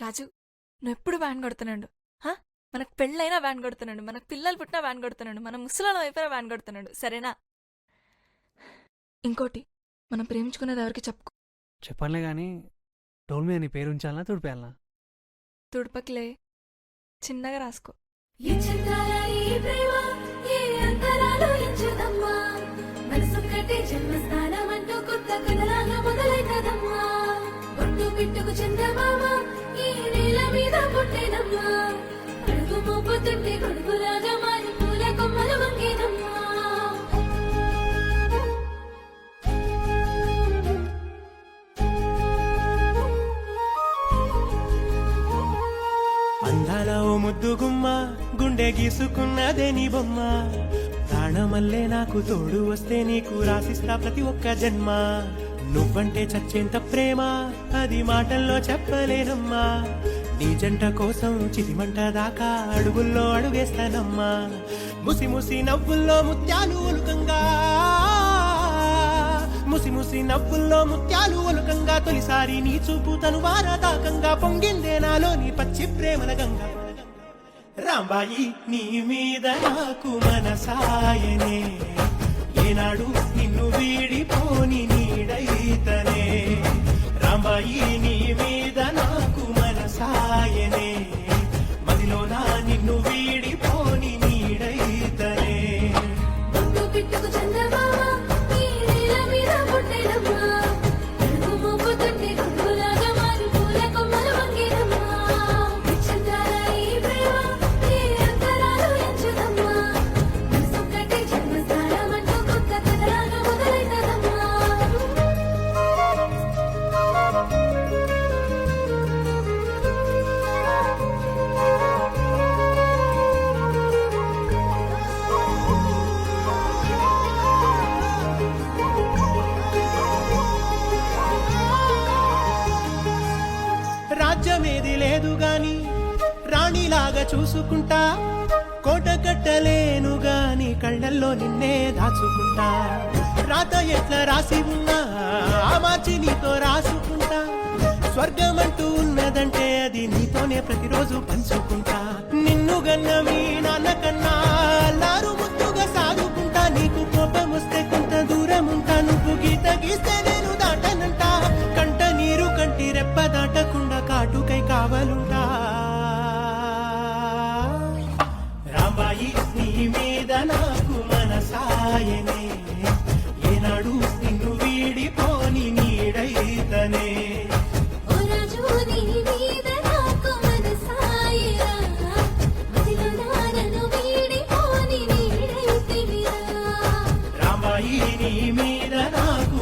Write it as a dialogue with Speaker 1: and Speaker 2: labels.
Speaker 1: రాజు, నువ్వెప్పుడు వ్యాన్ కొడుతున్నాడు. మనకు పెళ్ళైనా వ్యాన్ కొడుతున్నాడు, మనకు పిల్లలు పుట్టినా వ్యాన్ కొడుతున్నాడు, మన ముసలాళ్ళం అయిపోయినా వ్యాన్ కొడుతున్నాడు. సరేనా? ఇంకోటి, మనం ప్రేమించుకునేది ఎవరికి చెప్పుకో.
Speaker 2: చెప్పనులే కానీ టోల్ మీద నీ పేరు ఉంచాలనా తుడిపేయాలనా?
Speaker 1: తుడుపకిలే, చిన్నగా రాసుకో.
Speaker 3: పిట్టుకు చందమామ ఈ నేల మీద పుట్టినమ్మా, అడుగు మోపు తింటే కొడుకులాగా మారి పూల కొమ్మలు వంగేనమ్మా.
Speaker 4: అందాల ఓ ముద్దు గుమ్మ, గుండె గీసుకున్నదే నీ బొమ్మ. ప్రాణమల్లే నాకు తోడు వస్తే నీకు రాసిస్తా ప్రతి ఒక్క జన్మ. నువ్వంటే చచ్చేంత ప్రేమ అది మాటల్లో చెప్పలేనమ్మా. నీ జంట కోసం చితిమంట దాకా అడుగుల్లో అడుగేస్తానమ్మా. ముసి ముసి నవ్వుల్లో ముత్యాలు ఒలుకంగా, ముసి ముసి నవ్వుల్లో ముత్యాలు ఒలుకంగా, తొలిసారి నీ చూపు తను వారదాకంగా పొంగిందే నాలో నీ పచ్చి ప్రేమల గంగా. రాంబాయి నీ మీద నాకు మనసాయనే, ఏనాడు నిన్ను వీడిపోని నీడైతనే. రాంబాయి నీ మీద నాకు మనసాయనే, మదిలోనా నిన్ను వీడిపోని నీడైతనే.
Speaker 3: పిట్టుకు చందమామ ఈ నేల మీద పుట్టినమ్మా, అడుగు మోపు తింటే కొడుకులాగా మారి పూల కొమ్మలు వంగేనమ్మా. విచ్చిందాల ఈ ప్రేమ ఈ అంతరాలు ఎంచుదమ్మా, మనసొక్కటి జన్మస్థానం అంటూ కొత్త కథలాగా మొదలైతదమ్మా.
Speaker 4: రాజ్యమేది లేదు గాని రాణిలాగా చూసుకుంటా, కోట కట్టలేను గాని కళ్ళల్లో నిన్నే దాచుకుంటా. రాత ఎట్లా రాసి ఉన్నా ఆ మార్చి నీతో రాసుకుంటా. స్వర్గమంటూ ఉన్నదంటే అది నీతోనే ప్రతిరోజు పంచుకుంటా. నిన్ను గన్న మీ నాన్న కన్నా అల్లారు ముద్దుగా సాగుకుంటా. నీకు కోపం వస్తే కొంత దూరం ఉంటా, నువ్వు గీత గీస్తే నేను దాటనంటా. కంట నీరు కంటి రెప్ప దాటకుండా కాటుకై కావలుంటా. రాంబాయి నీ మీద నాకు మనసాయనే, ఏనాడు నిన్ను వీడిపోని నీడైతనే.
Speaker 3: ఓ రాజు నీ మీద నాకు మనసాయరా, మదిలోనా నన్ను వీడిపోని నీడైతివిరా.
Speaker 4: రాంబాయి నీ మీద నాకు